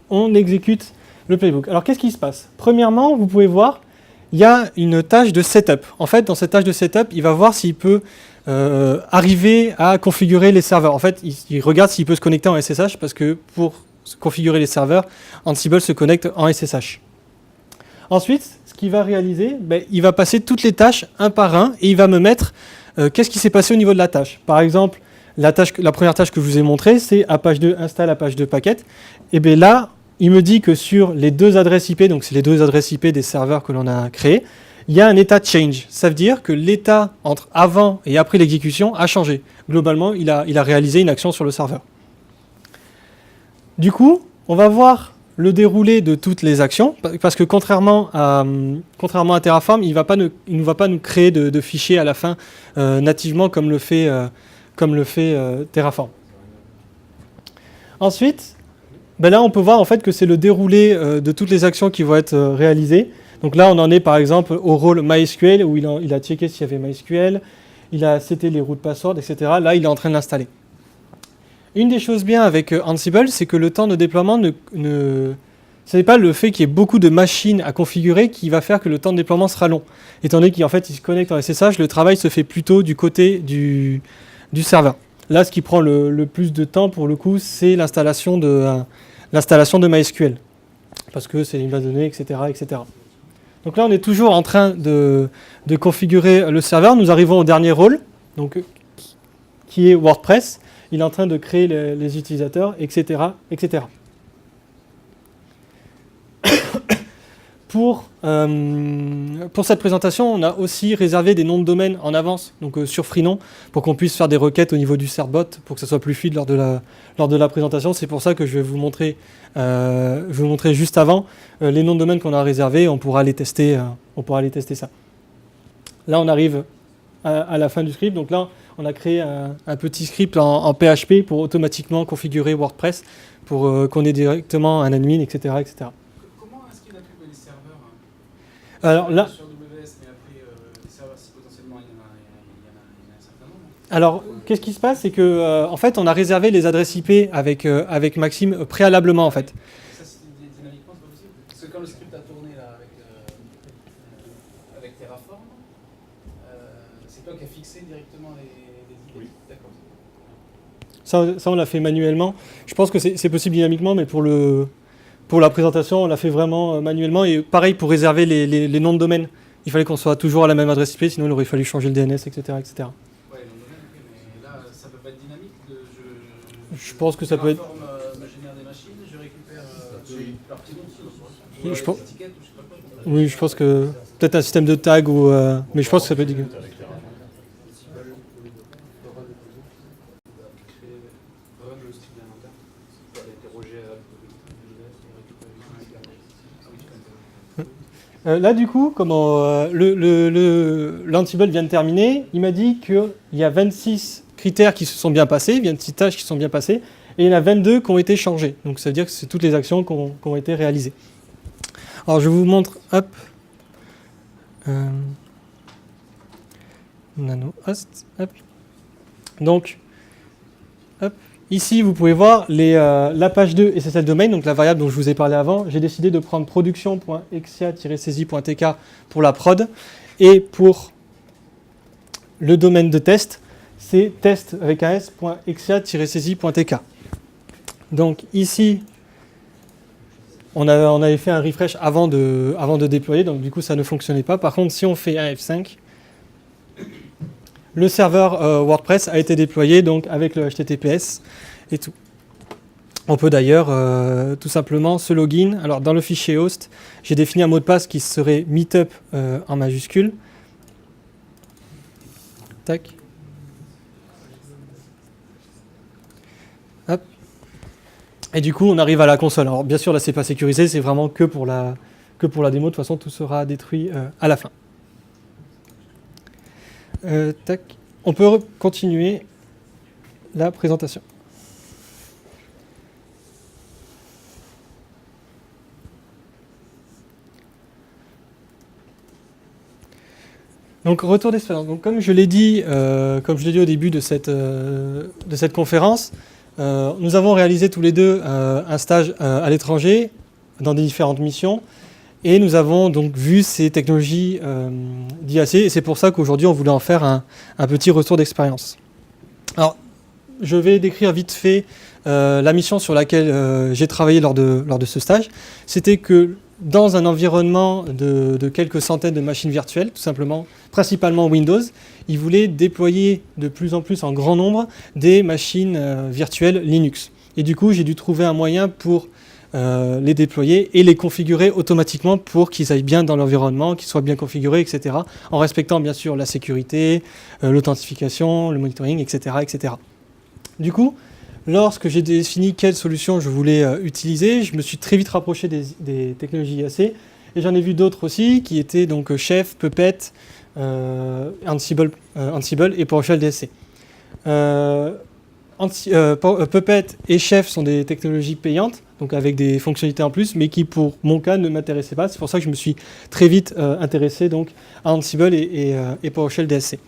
on exécute le playbook. Alors, qu'est-ce qui se passe ? Premièrement, vous pouvez voir, il y a une tâche de setup. En fait, dans cette tâche de setup, il va voir s'il peut arriver à configurer les serveurs. En fait, il regarde s'il peut se connecter en SSH parce que pour configurer les serveurs, Ansible se connecte en SSH. Ensuite, ce qu'il va réaliser, il va passer toutes les tâches un par un et il va me mettre qu'est-ce qui s'est passé au niveau de la tâche. Par exemple, la première tâche que je vous ai montrée, c'est Apache2 install Apache2 packet. Et bien là, il me dit que sur les deux adresses IP, donc c'est les deux adresses IP des serveurs que l'on a créés, il y a un état change. Ça veut dire que l'état entre avant et après l'exécution a changé. Globalement, il a réalisé une action sur le serveur. Du coup, on va voir le déroulé de toutes les actions, parce que contrairement à Terraform, il ne va pas nous créer de fichiers à la fin nativement comme le fait Terraform. Ensuite, là on peut voir en fait que c'est le déroulé de toutes les actions qui vont être réalisées. Donc là on en est par exemple au rôle MySQL où il a checké s'il y avait MySQL, il a seté les routes password, etc. Là il est en train de l'installer. Une des choses bien avec Ansible, c'est que le temps de déploiement ce n'est pas le fait qu'il y ait beaucoup de machines à configurer qui va faire que le temps de déploiement sera long. Étant donné qu'il se connecte en SSH, le travail se fait plutôt du côté du serveur. Là, ce qui prend le plus de temps, pour le coup, c'est l'installation de MySQL. Parce que c'est une base de données, etc., etc. Donc là, on est toujours en train de configurer le serveur. Nous arrivons au dernier rôle, donc, qui est WordPress. Il est en train de créer les utilisateurs, etc., etc. Pour cette présentation, on a aussi réservé des noms de domaine en avance, donc sur Freenom, pour qu'on puisse faire des requêtes au niveau du certbot, pour que ça soit plus fluide lors de la présentation. C'est pour ça que je vais vous montrer juste avant les noms de domaine qu'on a réservés. On pourra aller tester ça. Là, on arrive à la fin du script. Donc là, on a créé un petit script en PHP pour automatiquement configurer WordPress, pour qu'on ait directement un admin, etc., etc. Alors là, sur AWS, mais après les serveurs, si potentiellement il y en a un certain nombre. Alors, qu'est-ce qui se passe, c'est que en fait, on a réservé les adresses IP avec Maxime préalablement en fait. Ça, c'est dynamiquement, c'est pas possible. Parce que quand le script a tourné là avec Terraform, c'est toi qui as fixé directement les IP. Oui. D'accord. Ça, on l'a fait manuellement. Je pense que c'est possible dynamiquement, mais pour pour la présentation, on l'a fait vraiment manuellement. Et pareil, pour réserver les noms de domaine, il fallait qu'on soit toujours à la même adresse IP, sinon il aurait fallu changer le DNS, etc. etc. Ouais, le domaine, ok, mais là, ça peut pas être dynamique. Je pense que ça peut être... me génère des machines, je récupère leur petit nom, Je pense... étiquette ou je sais pas quoi. Oui, je pense que peut-être un système de tag ou... mais je pense que ça peut être... Là, du coup, comment l'Ansible vient de terminer, il m'a dit qu'il y a 26 critères qui se sont bien passés, 26 tâches qui se sont bien passées, et il y en a 22 qui ont été changées. Donc ça veut dire que c'est toutes les actions qui ont été réalisées. Alors je vous montre, hop, nano host, hop. Donc, hop. Ici, vous pouvez voir la page 2 SSL domain, donc la variable dont je vous ai parlé avant. J'ai décidé de prendre production.exia-saisie.tk pour la prod. Et pour le domaine de test, c'est test avec un s.exia-saisie.tk. Donc ici, on avait fait un refresh avant de déployer, donc du coup ça ne fonctionnait pas. Par contre, si on fait un F5, le serveur WordPress a été déployé donc avec le HTTPS et tout. On peut d'ailleurs tout simplement se login. Alors dans le fichier host, j'ai défini un mot de passe qui serait meetup en majuscule. Tac. Hop. Et du coup, on arrive à la console. Alors bien sûr, là, c'est pas sécurisé, c'est vraiment que pour la démo. De toute façon, tout sera détruit à la fin. Tac. On peut continuer la présentation. Donc retour d'expérience. Donc comme je l'ai dit au début de cette conférence, nous avons réalisé tous les deux un stage à l'étranger dans des différentes missions. Et nous avons donc vu ces technologies d'IAC, et c'est pour ça qu'aujourd'hui on voulait en faire un petit retour d'expérience. Alors, je vais décrire vite fait la mission sur laquelle j'ai travaillé lors de ce stage. C'était que dans un environnement de quelques centaines de machines virtuelles, tout simplement, principalement Windows, ils voulaient déployer de plus en plus en grand nombre des machines virtuelles Linux. Et du coup, j'ai dû trouver un moyen pour les déployer et les configurer automatiquement pour qu'ils aillent bien dans l'environnement, qu'ils soient bien configurés, etc. En respectant bien sûr la sécurité, l'authentification, le monitoring, etc., etc. Du coup, lorsque j'ai défini quelle solution je voulais utiliser, je me suis très vite rapproché des technologies IAC et j'en ai vu d'autres aussi qui étaient donc Chef, Puppet, Ansible et PowerShell DSC. Puppet et Chef sont des technologies payantes, donc avec des fonctionnalités en plus, mais qui pour mon cas ne m'intéressaient pas. C'est pour ça que je me suis très vite intéressé donc, à Ansible et PowerShell DSC.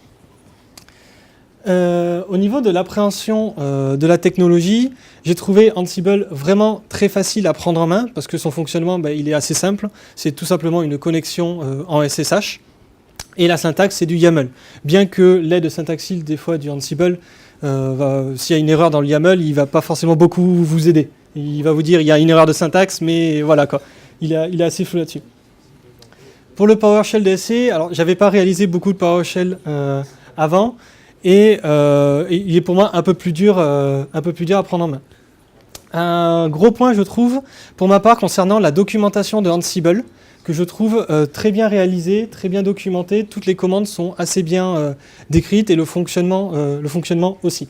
Au niveau de l'appréhension de la technologie, j'ai trouvé Ansible vraiment très facile à prendre en main parce que son fonctionnement il est assez simple. C'est tout simplement une connexion en SSH et la syntaxe c'est du YAML. Bien que l'aide syntaxique des fois du Ansible, s'il y a une erreur dans le YAML, il ne va pas forcément beaucoup vous aider. Il va vous dire il y a une erreur de syntaxe, mais voilà quoi. Il est assez flou là-dessus. Pour le PowerShell DSC, alors j'avais pas réalisé beaucoup de PowerShell avant. Et il est pour moi un peu plus dur à prendre en main. Un gros point, je trouve, pour ma part, concernant la documentation de Ansible, que je trouve très bien réalisée, très bien documentée. Toutes les commandes sont assez bien décrites et le fonctionnement aussi.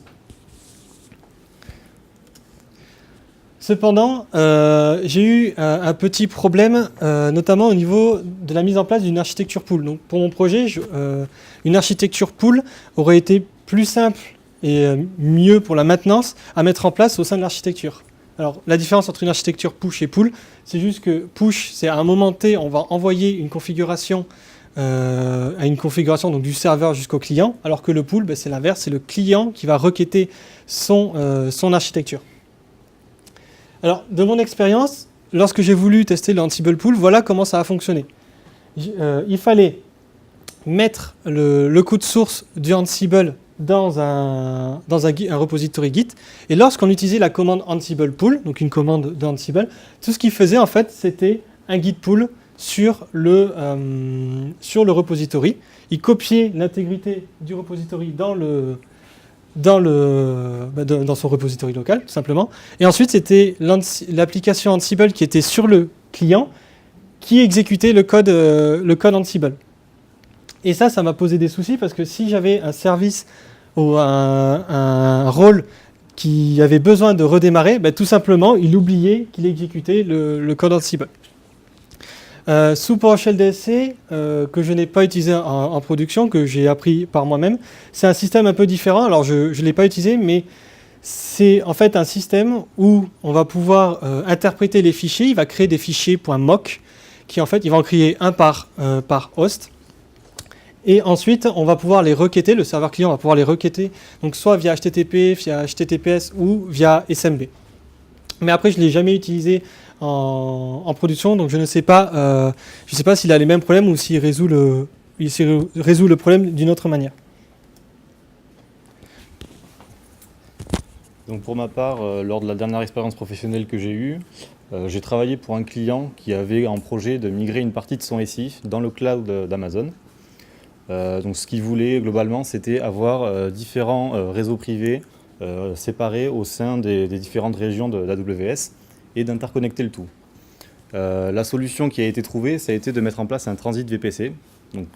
Cependant, j'ai eu un petit problème, notamment au niveau de la mise en place d'une architecture pool. Donc, pour mon projet, une architecture pool aurait été plus simple et mieux pour la maintenance à mettre en place au sein de l'architecture. Alors, la différence entre une architecture push et pull, c'est juste que push, c'est à un moment T, on va envoyer une configuration à une configuration donc, du serveur jusqu'au client, alors que le pull, c'est l'inverse, c'est le client qui va requêter son architecture. Alors, de mon expérience, lorsque j'ai voulu tester le Ansible Pool, voilà comment ça a fonctionné. Il fallait mettre le code source du Ansible dans un repository Git. Et lorsqu'on utilisait la commande Ansible pull, donc une commande d'Ansible, tout ce qu'il faisait en fait, c'était un Git pull sur le repository. Il copiait l'intégrité du repository dans son repository local, tout simplement. Et ensuite, c'était l'application Ansible qui était sur le client qui exécutait le code Ansible. Et ça m'a posé des soucis parce que si j'avais un service ou un rôle qui avait besoin de redémarrer, tout simplement, il oubliait qu'il exécutait le code Ansible. Sous PowerShell DSC, que je n'ai pas utilisé en production, que j'ai appris par moi-même, c'est un système un peu différent. Alors, je ne l'ai pas utilisé, mais c'est en fait un système où on va pouvoir interpréter les fichiers. Il va créer des fichiers .mock, qui en fait, il va en créer un par host. Et ensuite, on va pouvoir les requêter, le serveur client va pouvoir les requêter, donc soit via HTTP, via HTTPS ou via SMB. Mais après, je ne l'ai jamais utilisé en production, donc je ne sais pas s'il a les mêmes problèmes ou s'il résout le problème d'une autre manière. Donc pour ma part, lors de la dernière expérience professionnelle que j'ai eue, j'ai travaillé pour un client qui avait en projet de migrer une partie de son SI dans le cloud d'Amazon. Donc ce qu'il voulait globalement, c'était avoir différents réseaux privés séparés au sein des différentes régions d'AWS et d'interconnecter le tout. La solution qui a été trouvée, ça a été de mettre en place un transit VPC. Donc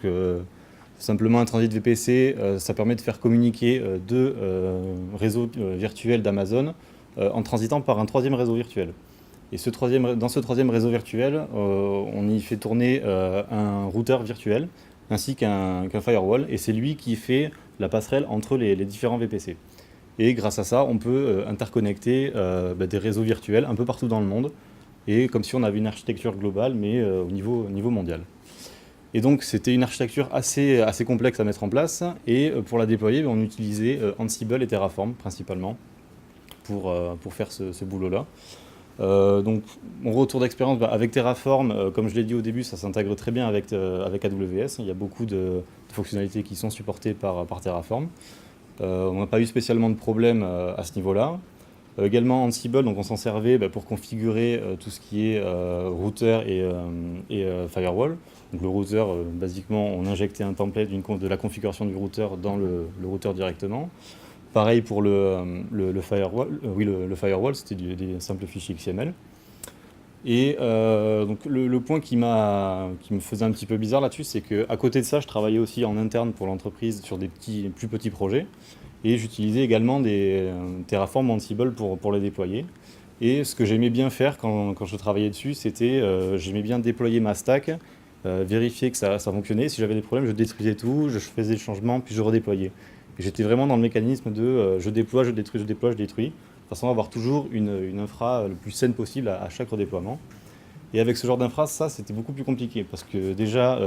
simplement un transit VPC, ça permet de faire communiquer deux réseaux virtuels d'Amazon en transitant par un troisième réseau virtuel. Et dans ce troisième réseau virtuel, on y fait tourner un routeur virtuel ainsi qu'un firewall, et c'est lui qui fait la passerelle entre les différents VPC. Et grâce à ça, on peut interconnecter des réseaux virtuels un peu partout dans le monde, et comme si on avait une architecture globale, mais au niveau mondial. Et donc c'était une architecture assez complexe à mettre en place, et pour la déployer, on utilisait Ansible et Terraform principalement pour faire ce boulot-là. Donc mon retour d'expérience avec Terraform, comme je l'ai dit au début, ça s'intègre très bien avec AWS. Il y a beaucoup de fonctionnalités qui sont supportées par Terraform. On n'a pas eu spécialement de problème à ce niveau-là. Également Ansible, donc on s'en servait pour configurer tout ce qui est routeur et firewall. Donc le routeur, basiquement, on injectait un template de la configuration du routeur dans le routeur directement. Pareil pour le firewall, le firewall, c'était des simples fichiers XML. Et donc le point qui me faisait un petit peu bizarre là-dessus, c'est qu'à côté de ça, je travaillais aussi en interne pour l'entreprise sur des plus petits projets. Et j'utilisais également des Terraform Ansible pour les déployer. Et ce que j'aimais bien faire quand je travaillais dessus, c'était j'aimais bien déployer ma stack, vérifier que ça fonctionnait. Si j'avais des problèmes, je détruisais tout, je faisais le changement, puis je redéployais. Et j'étais vraiment dans le mécanisme de je déploie, je détruis, je déploie, je détruis, de façon à avoir toujours une infra le plus saine possible à chaque redéploiement. Et avec ce genre d'infra, ça c'était beaucoup plus compliqué parce que déjà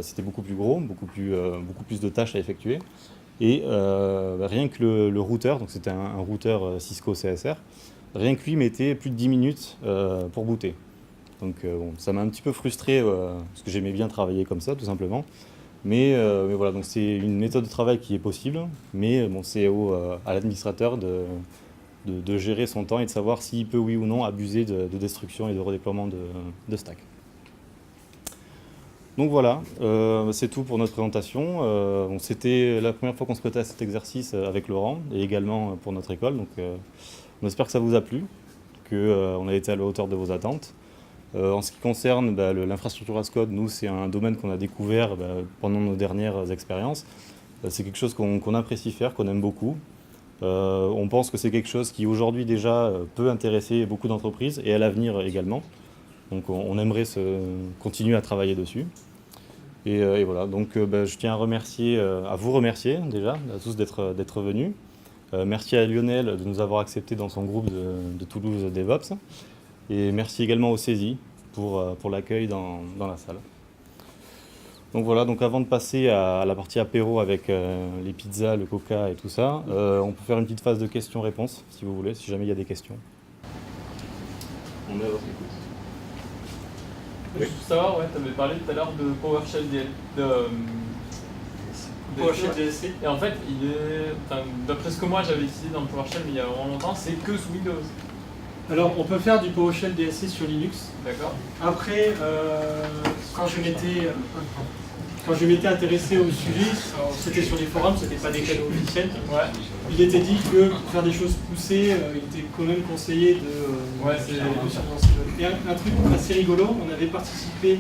c'était beaucoup plus gros, beaucoup plus de tâches à effectuer. Et rien que le routeur, donc c'était un routeur Cisco CSR, rien que lui mettait plus de 10 minutes pour booter. Donc ça m'a un petit peu frustré parce que j'aimais bien travailler comme ça tout simplement. Mais voilà, donc c'est une méthode de travail qui est possible, mais bon, c'est à l'administrateur de gérer son temps et de savoir s'il peut oui ou non abuser de destruction et de redéploiement de stack. Donc voilà, c'est tout pour notre présentation. C'était la première fois qu'on se prêtait à cet exercice avec Laurent et également pour notre école. Donc on espère que ça vous a plu, qu'on a été à la hauteur de vos attentes. En ce qui concerne l'infrastructure as code, nous c'est un domaine qu'on a découvert pendant nos dernières expériences. C'est quelque chose qu'on apprécie faire, qu'on aime beaucoup. On pense que c'est quelque chose qui aujourd'hui déjà peut intéresser beaucoup d'entreprises et à l'avenir également. Donc on aimerait continuer à travailler dessus. Et voilà, donc je tiens à vous remercier déjà, à tous d'être venus. Merci à Lionel de nous avoir acceptés dans son groupe de Toulouse DevOps. Et merci également au CESI pour l'accueil dans la salle. Donc voilà, donc avant de passer à la partie apéro avec les pizzas, le coca et tout ça, on peut faire une petite phase de questions-réponses, si vous voulez, si jamais il y a des questions. On est à votre écoute. Juste pour savoir, tu avais parlé tout à l'heure de PowerShell PowerShell DSC. Et en fait, d'après ce que moi j'avais utilisé dans le PowerShell, mais il y a vraiment longtemps, c'est que sous Windows. Alors, on peut faire du PowerShell DSC sur Linux. D'accord. Après, quand je m'étais intéressé au sujet, c'était sur les forums, c'était pas des canaux officiels. Ouais. Il était dit que pour faire des choses poussées, il était quand même conseillé de c'est sur Ansible. Et un truc assez rigolo, on avait participé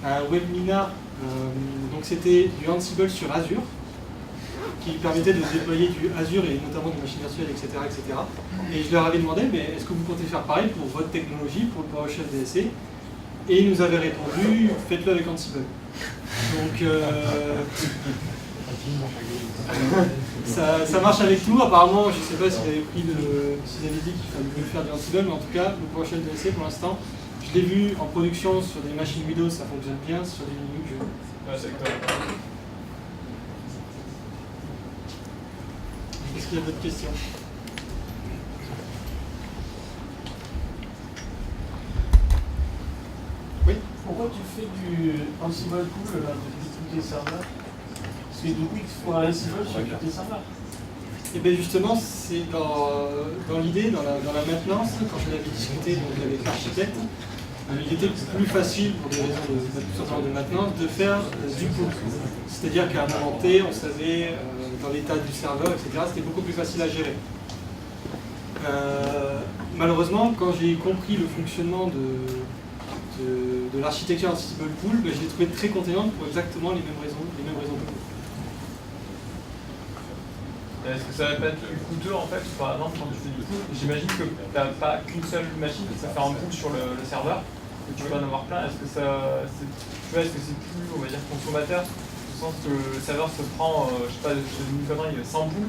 à un webinar, donc c'était du Ansible sur Azure, qui permettait de déployer du Azure et notamment des machines virtuelles, etc., etc. Et je leur avais demandé, mais est-ce que vous comptez faire pareil pour votre technologie, pour le PowerShell DSC? Et ils nous avaient répondu, faites-le avec Ansible. Donc ça marche avec tout. Apparemment, je ne sais pas s'ils avaient dit qu'il fallait mieux faire du Ansible, mais en tout cas, le PowerShell DSC pour l'instant, je l'ai vu en production sur des machines Windows, ça fonctionne bien, sur des Linux, c'est correct. Est-ce qu'il y a d'autres questions? Oui. Pourquoi tu fais du Ansible Pool là, depuis tous tes serveurs? Parce que du coup, il faut un Ansible sur tous tes serveurs. Et bien justement, c'est dans l'idée, dans la maintenance, quand je l'avais discuté donc, avec l'architecte, il était plus facile, pour des raisons de maintenance, de faire du pool. C'est-à-dire qu'à un moment T, on savait dans l'état du serveur, etc., c'était beaucoup plus facile à gérer. Malheureusement, quand j'ai compris le fonctionnement de l'architecture Ansible Pool, je l'ai trouvé très contraignante pour exactement les mêmes raisons que vous. Est-ce que ça va pas être coûteux en fait? Par exemple, quand tu fais du pool, j'imagine que tu n'as pas qu'une seule machine, ça fait un pool sur le serveur, et tu peux en avoir plein. Est-ce que c'est plus, on va dire, consommateur, au sens que le serveur se prend, je sais pas, une connerie, 100 poules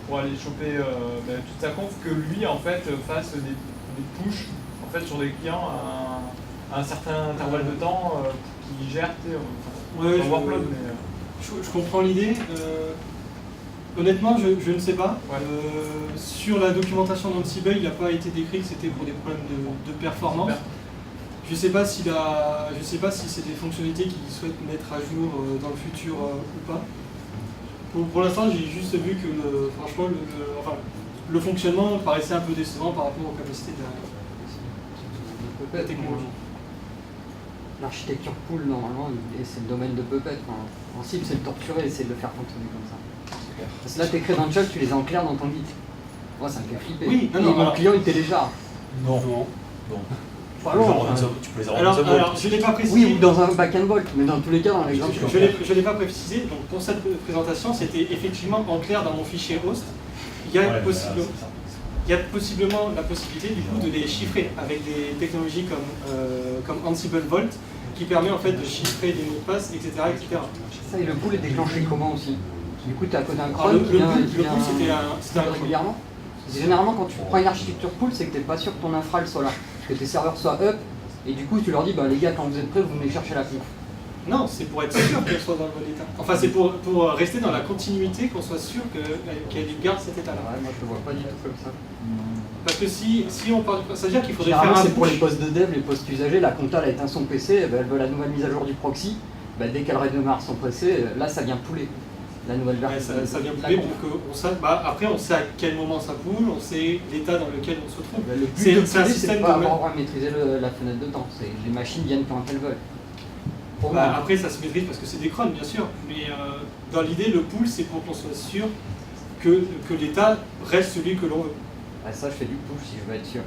pour aller choper toute sa conf, que lui en fait fasse des pushes en fait, sur des clients à un certain intervalle de temps qui gère, workload. Je comprends l'idée. Honnêtement, je ne sais pas. Ouais. Sur la documentation d'Ansible, il n'a pas été décrit que c'était pour des problèmes de performance. Super. Je ne sais pas si c'est des fonctionnalités qu'ils souhaitent mettre à jour dans le futur ou pas. Pour l'instant, j'ai juste vu que franchement, le fonctionnement paraissait un peu décevant par rapport aux capacités de la technologie. L'architecture pool, normalement, c'est le domaine de Puppet. Ansible, c'est le torturer, c'est de le faire fonctionner comme ça. Parce que là, tes credentials, tu les as en clair dans ton Git. Moi, ça me fait flipper. Oui, et mon client, il télécharge. Non. Pas long, Tu peux les avoir alors, je ne l'ai pas précisé. Oui, ou dans un back and vault, mais dans tous les cas, dans l'exemple. Je ne l'ai pas précisé. Donc, pour cette présentation, c'était effectivement en clair dans mon fichier host. Il y a possiblement la possibilité du coup de les chiffrer avec des technologies comme Ansible Vault qui permet en fait de chiffrer des mots de passe, etc., etc. Ça, et le pool est déclenché comment aussi? Du coup, tu as à côté un Alors, cron le qui vient pool, c'était un régulièrement. Généralement, quand tu prends une architecture pool, c'est que tu n'es pas sûr que ton infra soit là, que tes serveurs soient up, et du coup, tu leur dis, bah les gars, quand vous êtes prêts, vous venez chercher la conf. Non, c'est pour être sûr qu'elle soit dans le bon état. Enfin, c'est pour rester dans la continuité, qu'on soit sûr qu'elle garde cet état-là. Ouais, moi, je le vois pas du tout comme ça. Parce que si on parle du... Ça veut dire qu'il faudrait Généralement, faire un c'est pour les push. postes de dev, les postes usagers, la compta, elle a éteint son PC, elle veut la nouvelle mise à jour du proxy, dès qu'elle redémarre son PC, là, ça vient pouler. La nouvelle Ouais, version. ça vient pouler pour qu'on sache. Après, on sait à quel moment ça poule, on sait l'état dans lequel on se trouve. Le but C'est de un pouler, c'est système de pas de... avoir à maîtriser la fenêtre de temps. Les machines viennent quand elles veulent. Pour moi. Après, ça se maîtrise parce que c'est des crons, bien sûr. Mais dans l'idée, le pool, c'est pour qu'on soit sûr que l'état reste celui que l'on veut. Ça, je fais du push si je veux être sûr.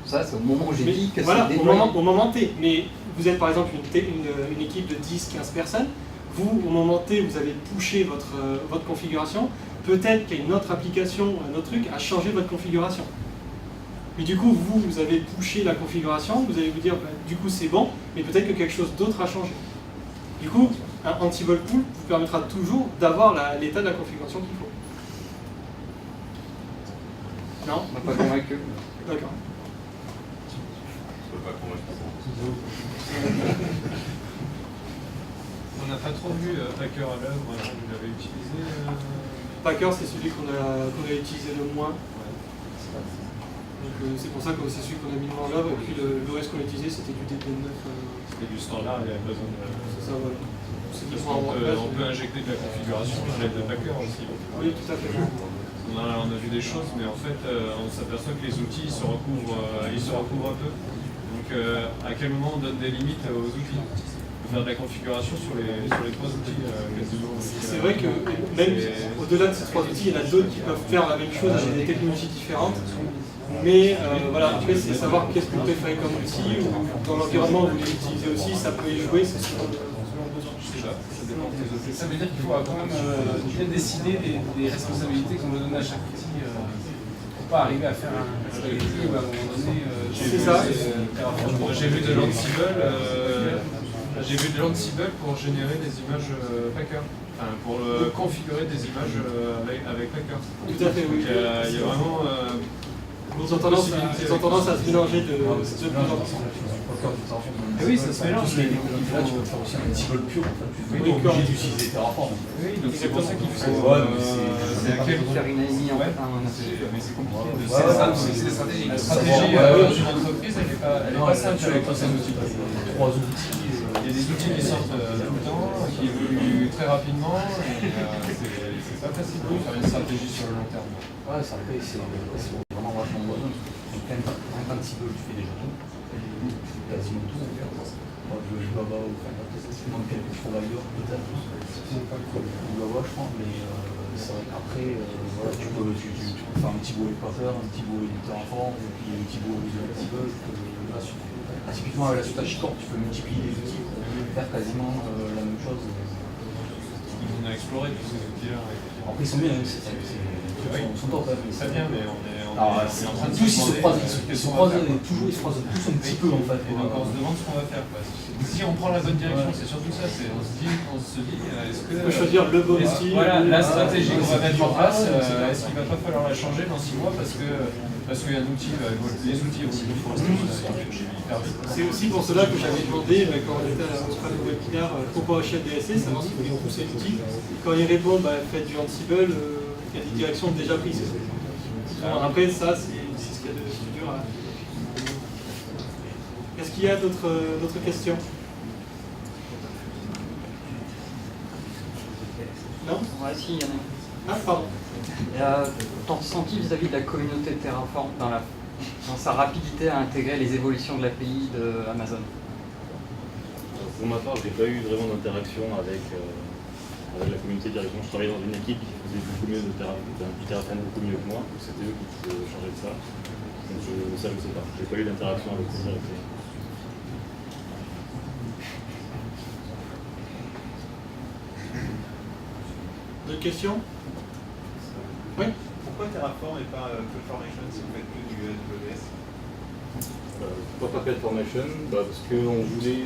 Ça, c'est au moment où j'ai Mais dit que voilà, c'est au moment T. Mais vous êtes par exemple une équipe de 10-15 personnes. Vous, au moment T, vous avez pushé votre configuration. Peut-être qu'il y a une autre application, un autre truc, a changé votre configuration. Mais du coup, vous avez pushé la configuration, vous allez vous dire, du coup c'est bon, mais peut-être que quelque chose d'autre a changé. Du coup, un Ansible Pool vous permettra toujours d'avoir l'état de la configuration qu'il faut. Non? On m'a pas convaincu. D'accord. On n'a pas trop vu Packer à l'œuvre, vous l'avez utilisé Packer, c'est celui qu'on a utilisé le moins. Donc c'est pour ça que c'est celui qu'on a mis le moins en œuvre. Et puis le reste qu'on a utilisé, c'était du DB9. C'était du standard, il y avait besoin de... C'est ça, voilà. ceux qui Parce sont en qu'on WordPress. peut injecter de la configuration dans l'aide de Packer aussi. Oui, tout à fait. On a vu des choses, mais en fait, on s'aperçoit que les outils ils se recouvrent un peu. Donc, à quel moment on donne des limites aux outils? On peut faire de la configuration sur les 3 outils quasiment. C'est vrai que même au-delà de ces 3 outils, il y en a d'autres qui peuvent faire la même chose avec des technologies différentes. Mais voilà, après c'est savoir qu'est-ce que vous préférez comme outil, ou dans l'environnement où vous l'utilisez aussi, ça peut y jouer, c'est selon besoin. Ça dépend des outils. Ça veut dire qu'il faut quand même bien décider des responsabilités qu'on veut donner à chaque outil pour pas arriver à faire un outil où à un moment donné. C'est ça. J'ai vu de l'Ansible pour générer des images Packer. Enfin, pour configurer des images avec Packer. Tout à fait, oui. Donc, il y a vraiment. Ils ont tendance à se mélanger de plus en plus. Oui, ça se mélange, mais là tu peux faire aussi un Ansible pur en fait. Tu Oui, es obligé d'utiliser Terraform. Oui, donc c'est pour ça qu'il faut. C'est à quel faire une AMI en fait. Mais c'est compliqué de C'est des stratégies. La stratégie d'une entreprise, elle n'est pas simple avec un outil. 3 outils. Il y a des outils qui sortent tout le temps, qui évoluent très rapidement, et c'est pas facile de faire une stratégie sur le long terme. Ouais, c'est vraiment vachement moyen. Un Ansible, tu fais déjà tout. Quasiment tout. Moi, je Java ou quelques providers, peut-être. Java, je crois, mais c'est vrai qu'après, voilà, tu peux faire un petit bout avec Packer, un petit bout avec Terraform, et puis un petit bout avec Ansible. Typiquement, avec la suite HashiCorp, tu peux multiplier les outils pour faire quasiment la même chose. On a exploré tous ces outils-là. Après, ils sont bien, ils sont top. C'est bien, mais on est en Alors, train de tous, ils se croisent toujours. ils se croisent tous un petit peu en fait. Et donc on se demande ce qu'on va faire. Quoi. Si on prend la bonne direction, c'est surtout ça. On se dit, est-ce que. Il faut choisir le bon outil. Voilà, la stratégie qu'on va mettre en place, est-ce qu'il ne va pas falloir la changer dans 6 mois parce qu'il y a un outil, les outils évoluent hyper vite. C'est aussi pour cela que j'avais demandé, quand on était au Scrum Webinaire, pour PowerShell DSC, savoir si vous voulez pousser l'outil. Quand ils répondent, faites du Ansible, il y a des directions déjà prises. Alors après, ça, c'est ce qu'il y a de plus dur à... Est-ce qu'il y a d'autres questions? Non? Ouais, si, il y en a. Ah, pardon. Ton ressenti vis-à-vis de la communauté Terraform dans sa rapidité à intégrer les évolutions de l'API de Amazon? Pour ma part, je n'ai pas eu vraiment d'interaction avec la communauté directement. Je travaillais dans une équipe qui faisait beaucoup mieux du Terraform beaucoup mieux que moi. C'était eux qui pouvaient changer de ça. Donc ça, je ne sais pas. Je n'ai pas eu d'interaction avec eux directement. D'autres questions? Oui? Pourquoi Terraform et pas CloudFormation si vous faites que du AWS? Pourquoi pas CloudFormation? Parce qu'on voulait...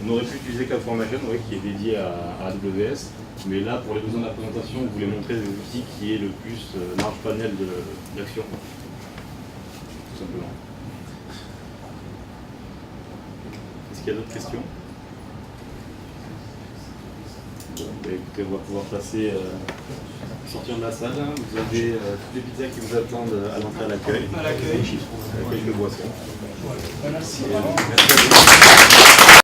on aurait pu utiliser CloudFormation, qui est dédié à AWS, mais là, pour les besoins de la présentation, on voulait montrer l'outil qui est le plus large panel d'action. Tout simplement. Est-ce qu'il y a d'autres questions? Bon, écoutez, on va pouvoir passer, sortir de la salle. Vous avez toutes les pizzas qui vous attendent à l'entrée à l'accueil. À l'accueil. Quelques boissons. Merci. Merci à vous.